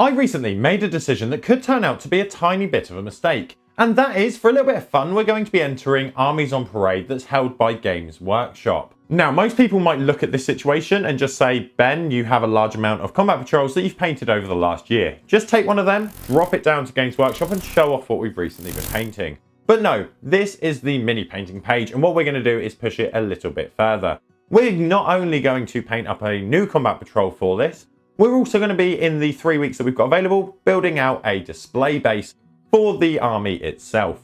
I recently made a decision that could turn out to be a tiny bit of a mistake, and that is, for a little bit of fun, we're going to be entering Armies on Parade that's held by Games Workshop. Now, most people might look at this situation and just say, Ben, you have a large amount of combat patrols that you've painted over the last year. Just take one of them, drop it down to Games Workshop and show off what we've recently been painting. But no, this is the mini painting page, and what we're going to do is push it a little bit further. We're not only going to paint up a new combat patrol for this, we're also going to be, in the 3 weeks that we've got available, building out a display base for the army itself.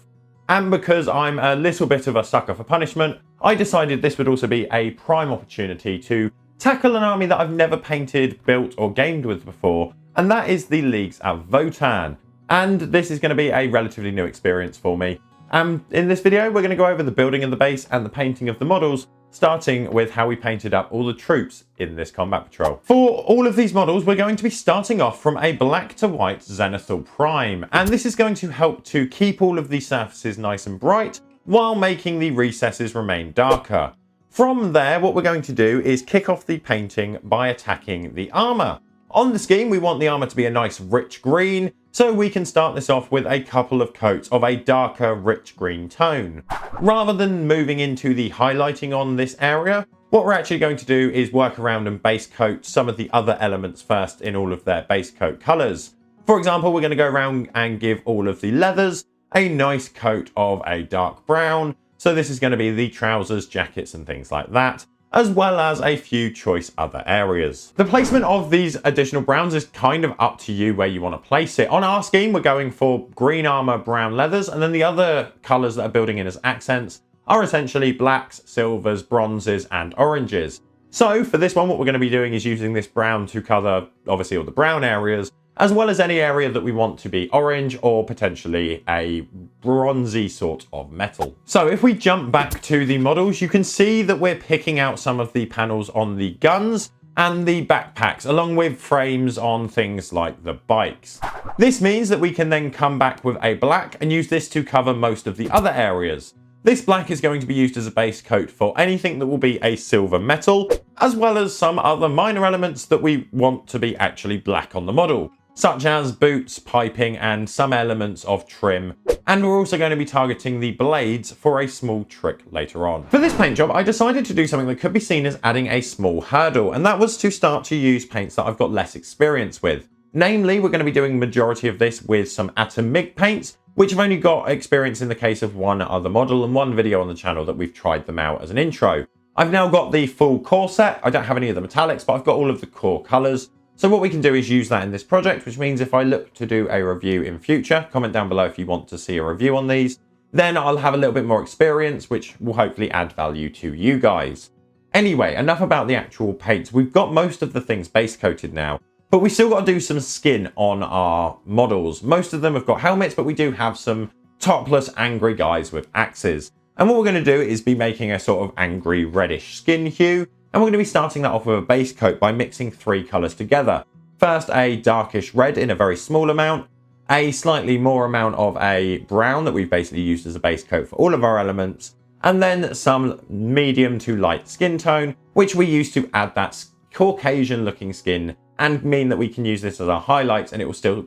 And because I'm a little bit of a sucker for punishment, I decided this would also be a prime opportunity to tackle an army that I've never painted, built or gamed with before, and that is the Leagues of Votann. And this is going to be a relatively new experience for me. In this video, we're going to go over the building of the base and the painting of the models, starting with how we painted up all the troops in this combat patrol. For all of these models, we're going to be starting off from a black to white zenithal prime, and this is going to help to keep all of these surfaces nice and bright while making the recesses remain darker. From there, what we're going to do is kick off the painting by attacking the armor. On the scheme, we want the armor to be a nice rich green, so we can start this off with a couple of coats of a darker rich green tone. Rather than moving into the highlighting on this area, what we're actually going to do is work around and base coat some of the other elements first in all of their base coat colors. For example, we're going to go around and give all of the leathers a nice coat of a dark brown. So this is going to be the trousers, jackets and things like that, as well as a few choice other areas. The placement of these additional browns is kind of up to you where you want to place it. On our scheme, we're going for green armor, brown leathers, and then the other colors that are building in as accents are essentially blacks, silvers, bronzes, and oranges. So for this one, what we're going to be doing is using this brown to cover obviously all the brown areas, as well as any area that we want to be orange or potentially a bronzy sort of metal. So if we jump back to the models, you can see that we're picking out some of the panels on the guns and the backpacks, along with frames on things like the bikes. This means that we can then come back with a black and use this to cover most of the other areas. This black is going to be used as a base coat for anything that will be a silver metal, as well as some other minor elements that we want to be actually black on the model, such as boots, piping, and some elements of trim. And we're also going to be targeting the blades for a small trick later on. For this paint job, I decided to do something that could be seen as adding a small hurdle, and that was to start to use paints that I've got less experience with. Namely, we're going to be doing majority of this with some atomic paints, which have only got experience in the case of one other model and one video on the channel that we've tried them out as an intro. I've now got the full core set. I don't have any of the metallics, but I've got all of the core colors. So what we can do is use that in this project, which means if I look to do a review in future, comment down below if you want to see a review on these, then I'll have a little bit more experience, which will hopefully add value to you guys. Anyway, enough about the actual paints. We've got most of the things base coated now, but we still got to do some skin on our models. Most of them have got helmets, but we do have some topless angry guys with axes. And what we're going to do is be making a sort of angry reddish skin hue. And we're going to be starting that off with a base coat by mixing 3 colours together. First, a darkish red in a very small amount, a slightly more amount of a brown that we've basically used as a base coat for all of our elements, and then some medium to light skin tone, which we use to add that Caucasian looking skin and mean that we can use this as our highlights and it will still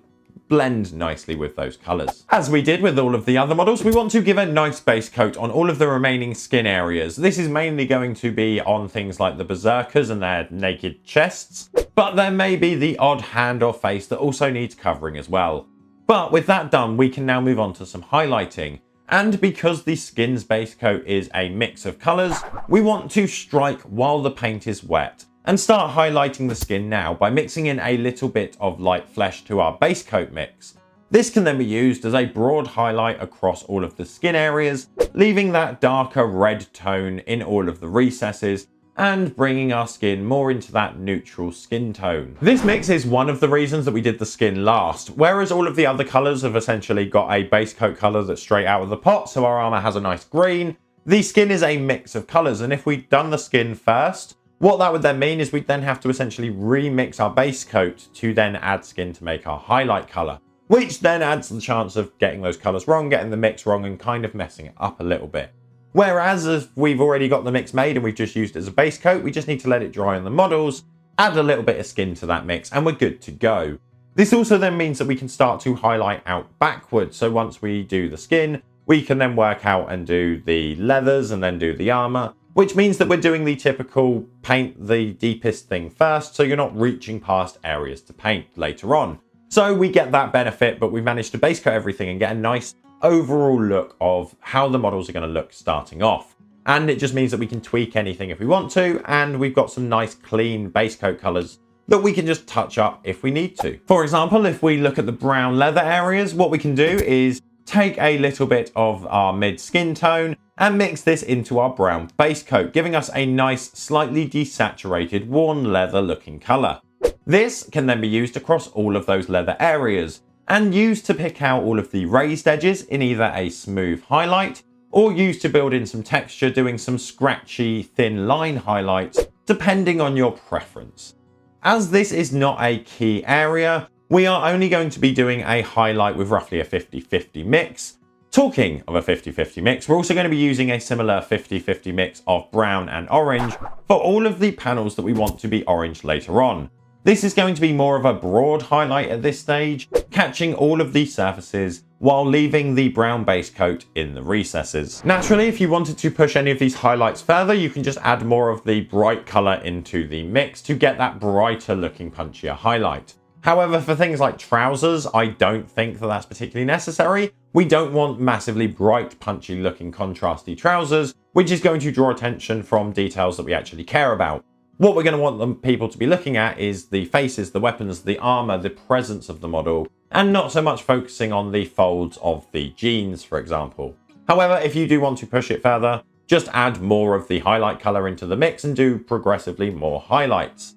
blend nicely with those colours. As we did with all of the other models, we want to give a nice base coat on all of the remaining skin areas. This is mainly going to be on things like the berserkers and their naked chests, but there may be the odd hand or face that also needs covering as well. But with that done, we can now move on to some highlighting. And because the skin's base coat is a mix of colours, we want to strike while the paint is wet and start highlighting the skin now by mixing in a little bit of light flesh to our base coat mix. This can then be used as a broad highlight across all of the skin areas, leaving that darker red tone in all of the recesses and bringing our skin more into that neutral skin tone. This mix is one of the reasons that we did the skin last, whereas all of the other colours have essentially got a base coat colour that's straight out of the pot, so our armour has a nice green. The skin is a mix of colours, and if we'd done the skin first, what that would then mean is we'd then have to essentially remix our base coat to then add skin to make our highlight colour, which then adds the chance of getting those colours wrong, getting the mix wrong, and kind of messing it up a little bit. Whereas if we've already got the mix made and we've just used it as a base coat, we just need to let it dry on the models, add a little bit of skin to that mix, and we're good to go. This also then means that we can start to highlight out backwards. So once we do the skin, we can then work out and do the leathers and then do the armor, which means that we're doing the typical paint the deepest thing first, so you're not reaching past areas to paint later on. So we get that benefit, but we managed to base coat everything and get a nice overall look of how the models are going to look starting off. And it just means that we can tweak anything if we want to, and we've got some nice clean base coat colors that we can just touch up if we need to. For example, if we look at the brown leather areas, what we can do is take a little bit of our mid skin tone and mix this into our brown base coat, giving us a nice, slightly desaturated, worn leather looking color. This can then be used across all of those leather areas and used to pick out all of the raised edges in either a smooth highlight or used to build in some texture, doing some scratchy, thin line highlights, depending on your preference. As this is not a key area, we are only going to be doing a highlight with roughly a 50-50 mix. Talking of a 50-50 mix, we're also going to be using a similar 50-50 mix of brown and orange for all of the panels that we want to be orange later on. This is going to be more of a broad highlight at this stage, catching all of these surfaces while leaving the brown base coat in the recesses. Naturally, if you wanted to push any of these highlights further, you can just add more of the bright color into the mix to get that brighter looking punchier highlight. However, for things like trousers, I don't think that that's particularly necessary. We don't want massively bright, punchy looking contrasty trousers, which is going to draw attention from details that we actually care about. What we're going to want the people to be looking at is the faces, the weapons, the armor, the presence of the model, and not so much focusing on the folds of the jeans, for example. However, if you do want to push it further, just add more of the highlight color into the mix and do progressively more highlights.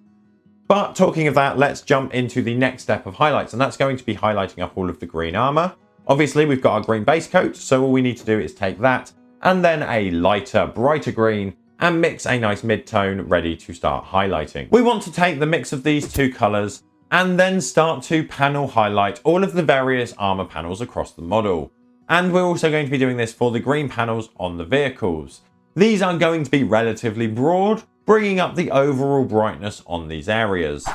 But talking of that, let's jump into the next step of highlights, and that's going to be highlighting up all of the green armor. Obviously, we've got our green base coat, so all we need to do is take that and then a lighter, brighter green and mix a nice mid-tone ready to start highlighting. We want to take the mix of these two colors and then start to panel highlight all of the various armor panels across the model. And we're also going to be doing this for the green panels on the vehicles. These are going to be relatively broad, bringing up the overall brightness on these areas.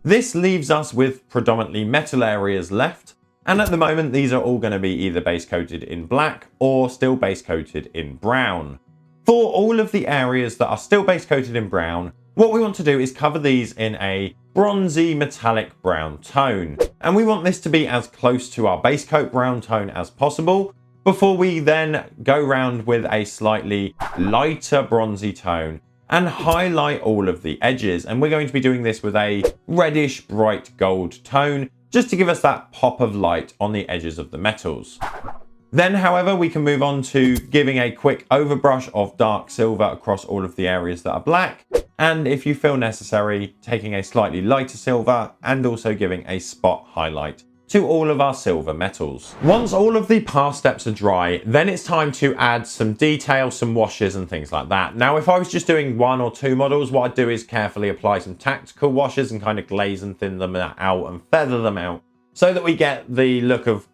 This leaves us with predominantly metal areas left, and at the moment these are all going to be either base coated in black or still base coated in brown. For all of the areas that are still base coated in brown, what we want to do is cover these in a bronzy metallic brown tone. And we want this to be as close to our base coat brown tone as possible before we then go round with a slightly lighter bronzy tone and highlight all of the edges. And we're going to be doing this with a reddish bright gold tone just to give us that pop of light on the edges of the metals. Then, however, we can move on to giving a quick overbrush of dark silver across all of the areas that are black. And if you feel necessary, taking a slightly lighter silver and also giving a spot highlight to all of our silver metals. Once all of the pass steps are dry, then it's time to add some detail, some washes and things like that. Now, if I was just doing one or two models, what I'd do is carefully apply some tactical washes and kind of glaze and thin them out and feather them out so that we get the look of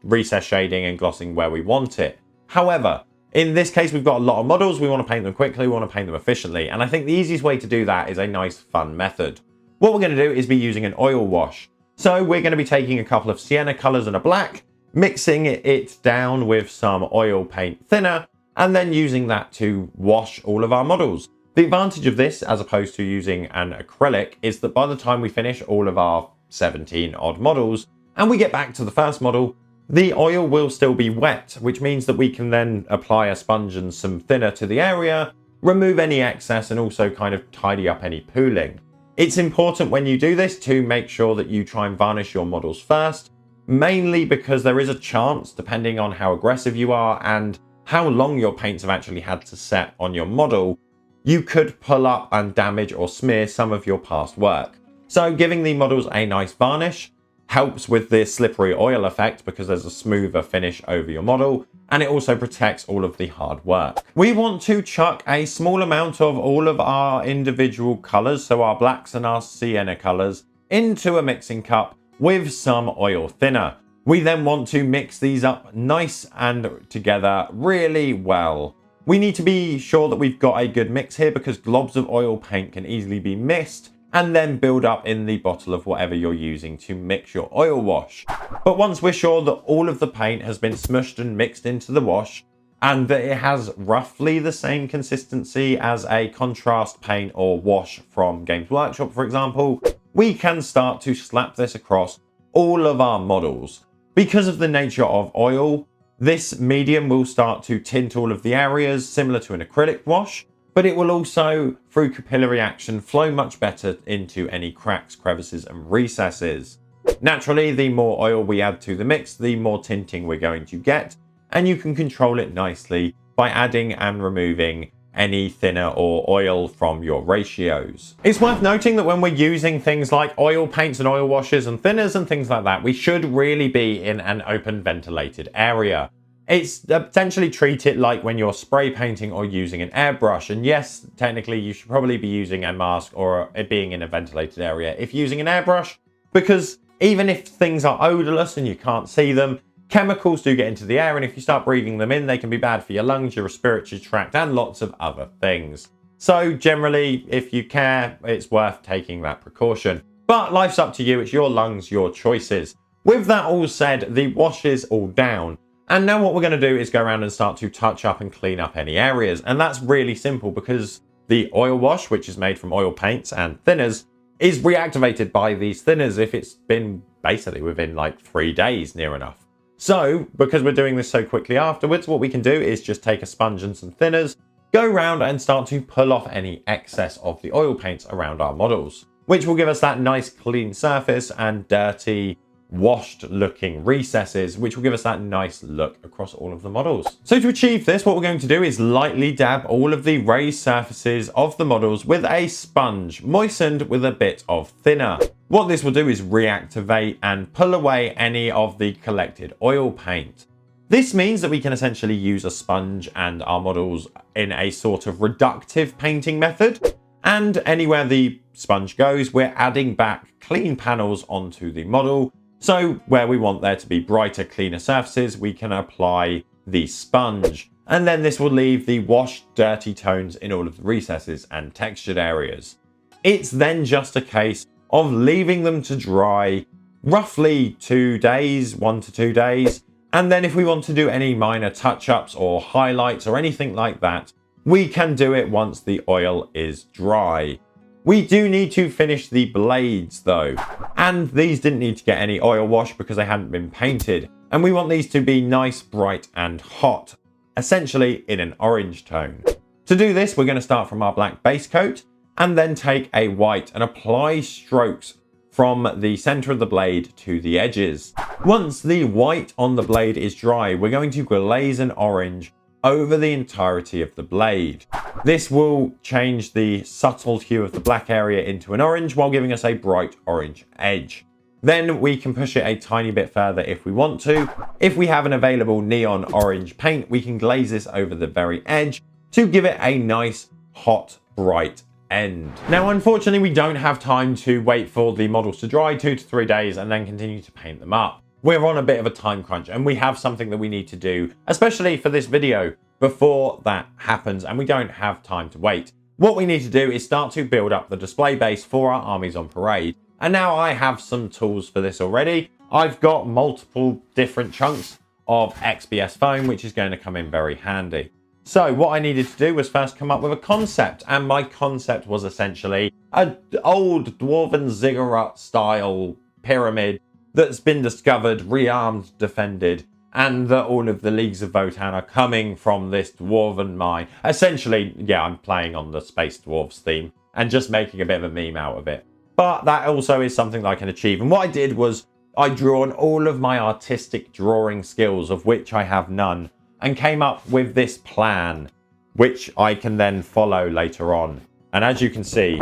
recess shading and glossing where we want it. However, in this case, we've got a lot of models. We want to paint them quickly. We want to paint them efficiently. And I think the easiest way to do that is a nice, fun method. What we're going to do is be using an oil wash. So we're going to be taking a couple of sienna colors and a black, mixing it down with some oil paint thinner, and then using that to wash all of our models. The advantage of this, as opposed to using an acrylic, is that by the time we finish all of our 17 odd models, and we get back to the first model, the oil will still be wet, which means that we can then apply a sponge and some thinner to the area, remove any excess, and also kind of tidy up any pooling. It's important when you do this to make sure that you try and varnish your models first, mainly because there is a chance, depending on how aggressive you are and how long your paints have actually had to set on your model, you could pull up and damage or smear some of your past work. So giving the models a nice varnish helps with the slippery oil effect because there's a smoother finish over your model, and it also protects all of the hard work. We want to chuck a small amount of all of our individual colors, so our blacks and our sienna colors, into a mixing cup with some oil thinner. We then want to mix these up nice and together really well. We need to be sure that we've got a good mix here because globs of oil paint can easily be missed and then build up in the bottle of whatever you're using to mix your oil wash. But once we're sure that all of the paint has been smushed and mixed into the wash, and that it has roughly the same consistency as a contrast paint or wash from Games Workshop, for example, we can start to slap this across all of our models. Because of the nature of oil, this medium will start to tint all of the areas similar to an acrylic wash, but it will also, through capillary action, flow much better into any cracks, crevices and recesses. Naturally, the more oil we add to the mix, the more tinting we're going to get, and you can control it nicely by adding and removing any thinner or oil from your ratios. It's worth noting that when we're using things like oil paints and oil washes and thinners and things like that, we should really be in an open ventilated area. It's potentially treat it like when you're spray painting or using an airbrush. And yes, technically you should probably be using a mask or it being in a ventilated area if using an airbrush, because even if things are odorless and you can't see them, chemicals do get into the air, and if you start breathing them in, they can be bad for your lungs, your respiratory tract, and lots of other things. So generally, if you care, it's worth taking that precaution. But life's up to you, it's your lungs, your choices. With that all said, the wash is all down. And now what we're going to do is go around and start to touch up and clean up any areas. And that's really simple because the oil wash, which is made from oil paints and thinners, is reactivated by these thinners if it's been basically within like 3 days near enough. So, because we're doing this so quickly afterwards, what we can do is just take a sponge and some thinners, go around and start to pull off any excess of the oil paints around our models, which will give us that nice clean surface and dirty, washed looking recesses, which will give us that nice look across all of the models. So to achieve this, what we're going to do is lightly dab all of the raised surfaces of the models with a sponge, moistened with a bit of thinner. What this will do is reactivate and pull away any of the collected oil paint. This means that we can essentially use a sponge and our models in a sort of reductive painting method. And anywhere the sponge goes, we're adding back clean panels onto the model. So where we want there to be brighter, cleaner surfaces, we can apply the sponge. And then this will leave the washed, dirty tones in all of the recesses and textured areas. It's then just a case of leaving them to dry roughly 2 days, 1 to 2 days. And then if we want to do any minor touch-ups or highlights or anything like that, we can do it once the oil is dry. We do need to finish the blades though, and these didn't need to get any oil wash because they hadn't been painted. And we want these to be nice, bright and hot, essentially in an orange tone. To do this, we're going to start from our black base coat and then take a white and apply strokes from the center of the blade to the edges. Once the white on the blade is dry, we're going to glaze an orange over the entirety of the blade. This will change the subtle hue of the black area into an orange while giving us a bright orange edge. Then we can push it a tiny bit further if we want to. If we have an available neon orange paint, we can glaze this over the very edge to give it a nice, hot, bright end. Now, unfortunately, we don't have time to wait for the models to dry 2 to 3 days and then continue to paint them up. We're on a bit of a time crunch and we have something that we need to do, especially for this video, before that happens, and we don't have time to wait. What we need to do is start to build up the display base for our armies on parade. And now I have some tools for this already. I've got multiple different chunks of XPS foam, which is going to come in very handy. So what I needed to do was first come up with a concept, and my concept was essentially an old dwarven ziggurat style pyramid that's been discovered, rearmed, defended, and that all of the Leagues of Votann are coming from this dwarven mine. Essentially, yeah, I'm playing on the Space Dwarves theme and just making a bit of a meme out of it. But that also is something that I can achieve. And what I did was I drew on all of my artistic drawing skills, of which I have none, and came up with this plan, which I can then follow later on. And as you can see,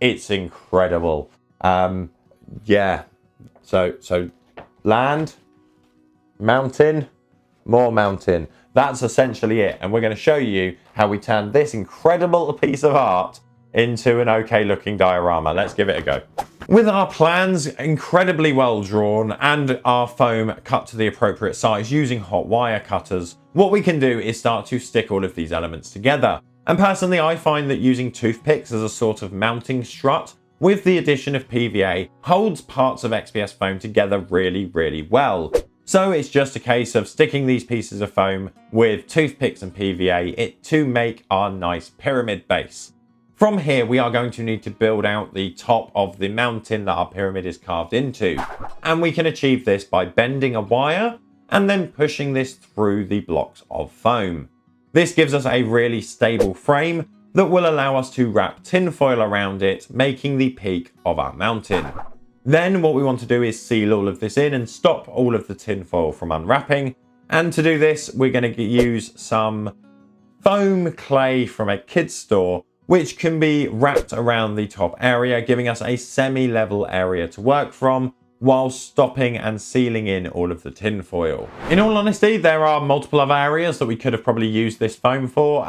it's incredible. Yeah. So land, mountain, more mountain. That's essentially it. And we're going to show you how we turn this incredible piece of art into an okay looking diorama. Let's give it a go. With our plans incredibly well drawn and our foam cut to the appropriate size using hot wire cutters, what we can do is start to stick all of these elements together. And personally, I find that using toothpicks as a sort of mounting strut with the addition of PVA, holds parts of XPS foam together really well. So it's just a case of sticking these pieces of foam with toothpicks and PVA to make our nice pyramid base. From here, we are going to need to build out the top of the mountain that our pyramid is carved into. And we can achieve this by bending a wire and then pushing this through the blocks of foam. This gives us a really stable frame that will allow us to wrap tinfoil around it, making the peak of our mountain. Then what we want to do is seal all of this in and stop all of the tinfoil from unwrapping. And to do this, we're going to use some foam clay from a kid's store, which can be wrapped around the top area, giving us a semi-level area to work from, while stopping and sealing in all of the tinfoil. In all honesty, there are multiple other areas that we could have probably used this foam for,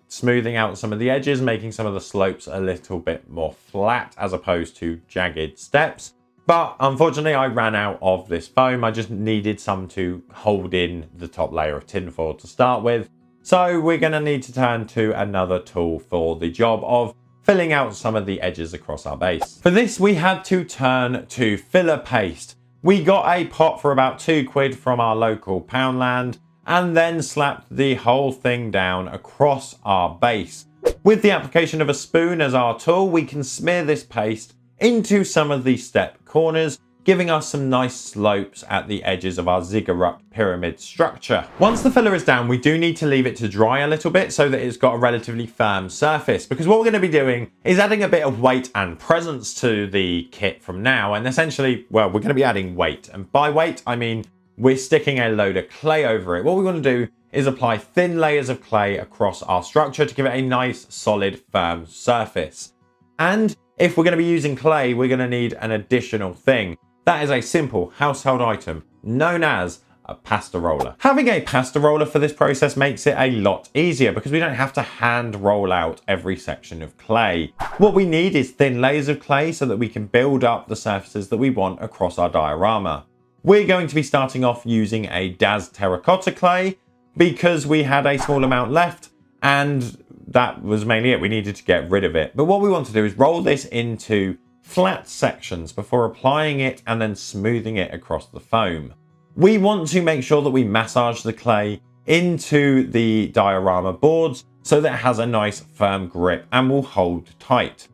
smoothing out some of the edges, making some of the slopes a little bit more flat as opposed to jagged steps. But unfortunately, I ran out of this foam. I just needed some to hold in the top layer of tinfoil to start with. So we're going to need to turn to another tool for the job of filling out some of the edges across our base. For this, we had to turn to filler paste. We got a pot for about £2 from our local Poundland and then slapped the whole thing down across our base. With the application of a spoon as our tool, we can smear this paste into some of the step corners, giving us some nice slopes at the edges of our ziggurat pyramid structure. Once the filler is down, we do need to leave it to dry a little bit so that it's got a relatively firm surface, because what we're going to be doing is adding a bit of weight and presence to the kit from now. And essentially, well, we're going to be adding weight. And by weight, I mean we're sticking a load of clay over it. What we want to do is apply thin layers of clay across our structure to give it a nice, solid, firm surface. And if we're going to be using clay, we're going to need an additional thing. That is a simple household item known as a pasta roller. Having a pasta roller for this process makes it a lot easier because we don't have to hand roll out every section of clay. What we need is thin layers of clay so that we can build up the surfaces that we want across our diorama. We're going to be starting off using a Daz terracotta clay because we had a small amount left and that was mainly it. We needed to get rid of it. But what we want to do is roll this into flat sections before applying it and then smoothing it across the foam. We want to make sure that we massage the clay into the diorama boards so that it has a nice firm grip and will hold tight.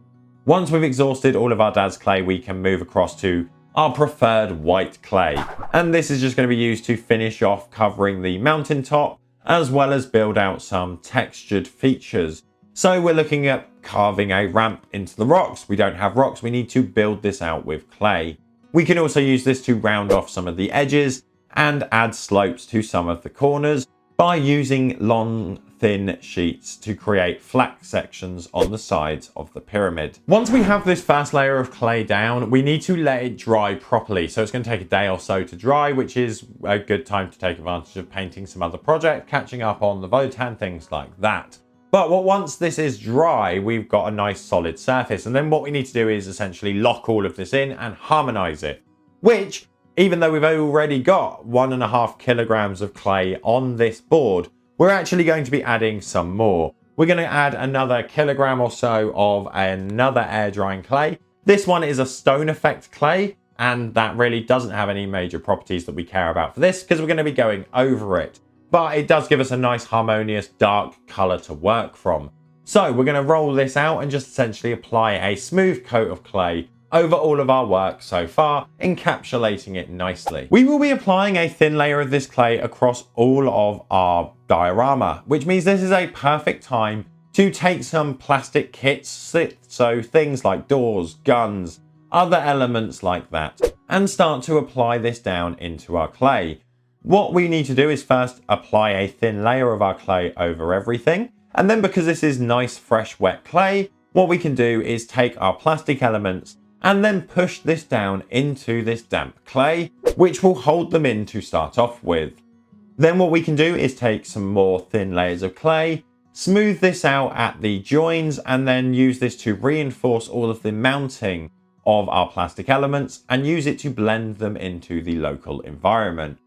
Once we've exhausted all of our Daz clay, we can move across to our preferred white clay. And this is just going to be used to finish off covering the mountaintop as well as build out some textured features. So we're looking at carving a ramp into the rocks. We don't have rocks. We need to build this out with clay. We can also use this to round off some of the edges and add slopes to some of the corners by using long, thin sheets to create flat sections on the sides of the pyramid. Once we have this first layer of clay down, we need to let it dry properly. So it's going to take a day or so to dry, which is a good time to take advantage of painting some other project, catching up on the Votann, things like that. But once this is dry, we've got a nice solid surface. And then what we need to do is essentially lock all of this in and harmonize it, which, even though we've already got 1.5 kilograms of clay on this board, we're actually going to be adding some more. We're going to add another kilogram or so of another air drying clay. This one is a stone effect clay, and that really doesn't have any major properties that we care about for this because we're going to be going over it. But it does give us a nice harmonious dark color to work from. So we're going to roll this out and just essentially apply a smooth coat of clay over all of our work so far, encapsulating it nicely. We will be applying a thin layer of this clay across all of our diorama, which means this is a perfect time to take some plastic kits, so things like doors, guns, other elements like that, and start to apply this down into our clay. What we need to do is first apply a thin layer of our clay over everything. And then because this is nice, fresh, wet clay, what we can do is take our plastic elements and then push this down into this damp clay, which will hold them in to start off with. Then what we can do is take some more thin layers of clay, smooth this out at the joins, and then use this to reinforce all of the mounting of our plastic elements and use it to blend them into the local environment.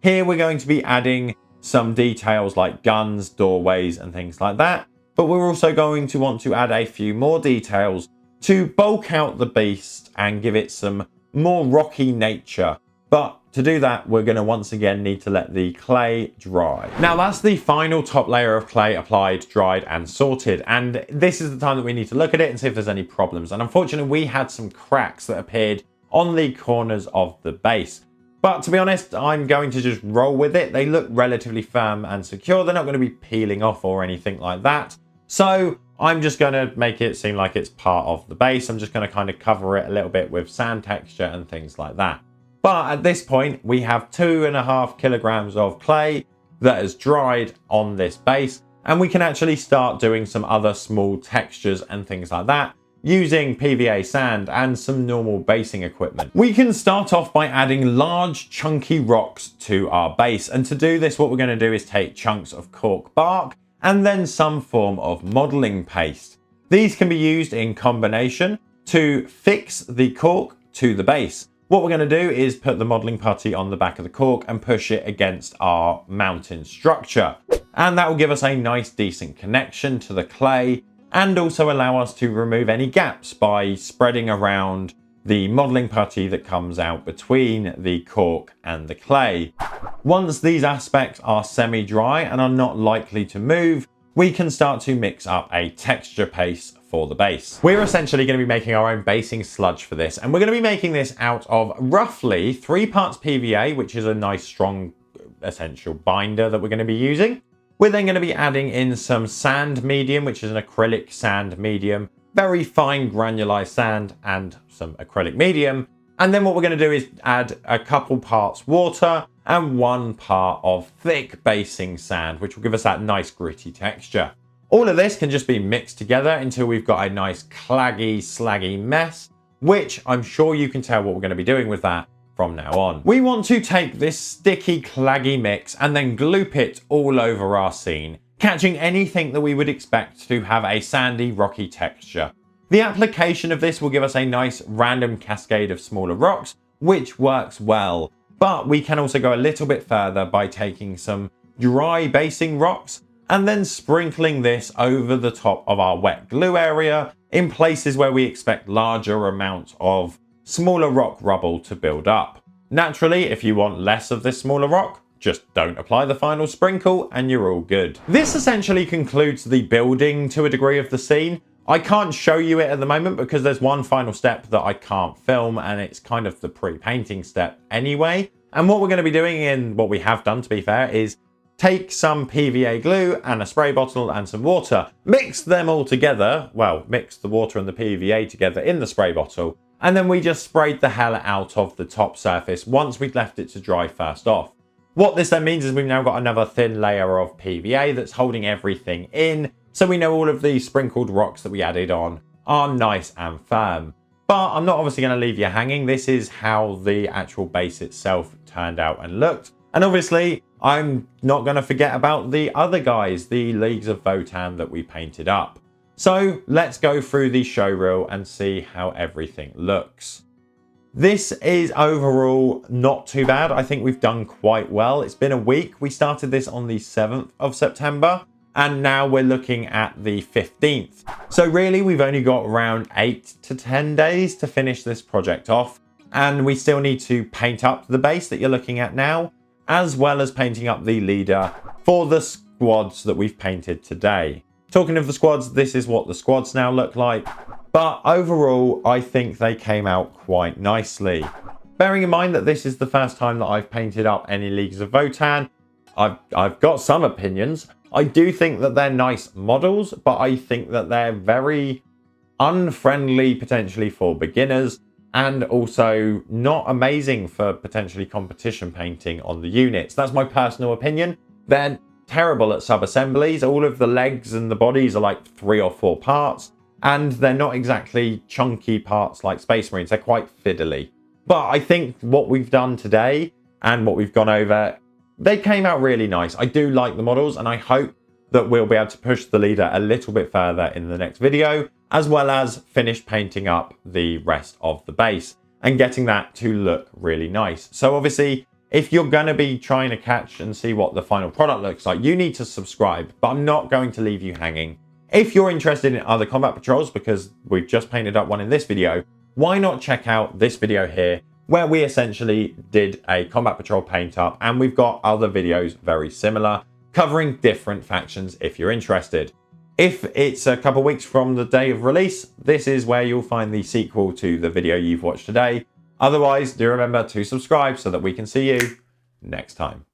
Here we're going to be adding some details like guns, doorways and things like that, but we're also going to want to add a few more details to bulk out the beast and give it some more rocky nature. But to do that, we're going to once again need to let the clay dry. Now that's the final top layer of clay applied, dried and sorted. And this is the time that we need to look at it and see if there's any problems. And unfortunately, we had some cracks that appeared on the corners of the base. But to be honest, I'm going to just roll with it. They look relatively firm and secure. They're not going to be peeling off or anything like that. So I'm just going to make it seem like it's part of the base. I'm just going to kind of cover it a little bit with sand texture and things like that. But at this point, we have 2.5 kilograms of clay that has dried on this base, and we can actually start doing some other small textures and things like that using PVA sand and some normal basing equipment. We can start off by adding large chunky rocks to our base, and to do this, what we're going to do is take chunks of cork bark and then some form of modeling paste. These can be used in combination to fix the cork to the base. What we're going to do is put the modeling putty on the back of the cork and push it against our mountain structure. And that will give us a nice decent connection to the clay and also allow us to remove any gaps by spreading around the modeling putty that comes out between the cork and the clay. Once these aspects are semi-dry and are not likely to move, we can start to mix up a texture paste for the base. We're essentially going to be making our own basing sludge for this, and we're going to be making this out of roughly 3 parts PVA, which is a nice strong essential binder that we're going to be using. We're then going to be adding in some sand medium, which is an acrylic sand medium, very fine granulized sand and some acrylic medium. And then what we're going to do is add a couple parts water and 1 part of thick basing sand, which will give us that nice gritty texture. All of this can just be mixed together until we've got a nice claggy, slaggy mess, which I'm sure you can tell what we're going to be doing with that from now on. We want to take this sticky, claggy mix and then gloop it all over our scene, catching anything that we would expect to have a sandy, rocky texture. The application of this will give us a nice random cascade of smaller rocks, which works well. But we can also go a little bit further by taking some dry basing rocks and then sprinkling this over the top of our wet glue area in places where we expect larger amounts of smaller rock rubble to build up. Naturally, if you want less of this smaller rock, just don't apply the final sprinkle and you're all good. This essentially concludes the building to a degree of the scene. I can't show you it at the moment because there's one final step that I can't film, and it's kind of the pre-painting step anyway. And what we're going to be doing, and what we have done to be fair, is take some PVA glue and a spray bottle and some water, mix them all together, well, mix the water and the PVA together in the spray bottle, and then we just sprayed the hell out of the top surface once we'd left it to dry first off. What this then means is we've now got another thin layer of PVA that's holding everything in, so we know all of the sprinkled rocks that we added on are nice and firm. But I'm not obviously going to leave you hanging. This is how the actual base itself turned out and looked. And obviously, I'm not going to forget about the other guys, the Leagues of Votann that we painted up. So let's go through the show reel and see how everything looks. This is overall not too bad. I think we've done quite well. It's been a week. We started this on the 7th of September. And now we're looking at the 15th. So really, we've only got around 8 to 10 days to finish this project off. And we still need to paint up the base that you're looking at now, as well as painting up the leader for the squads that we've painted today. Talking of the squads, this is what the squads now look like. But overall, I think they came out quite nicely. Bearing in mind that this is the first time that I've painted up any Leagues of Votann, I've got some opinions. I do think that they're nice models, but I think that they're very unfriendly potentially for beginners, and also not amazing for potentially competition painting on the units. That's my personal opinion. They're terrible at sub-assemblies. All of the legs and the bodies are like 3 or 4 parts, and they're not exactly chunky parts like Space Marines. They're quite fiddly. But I think what we've done today and what we've gone over, they came out really nice. I do like the models, and I hope that we'll be able to push the leader a little bit further in the next video, as well as finish painting up the rest of the base and getting that to look really nice. So obviously, if you're going to be trying to catch and see what the final product looks like, you need to subscribe, but I'm not going to leave you hanging. If you're interested in other combat patrols, because we've just painted up one in this video, why not check out this video here, where we essentially did a combat patrol paint up, and we've got other videos very similar, covering different factions if you're interested. If it's a couple of weeks from the day of release, this is where you'll find the sequel to the video you've watched today. Otherwise, do remember to subscribe so that we can see you next time.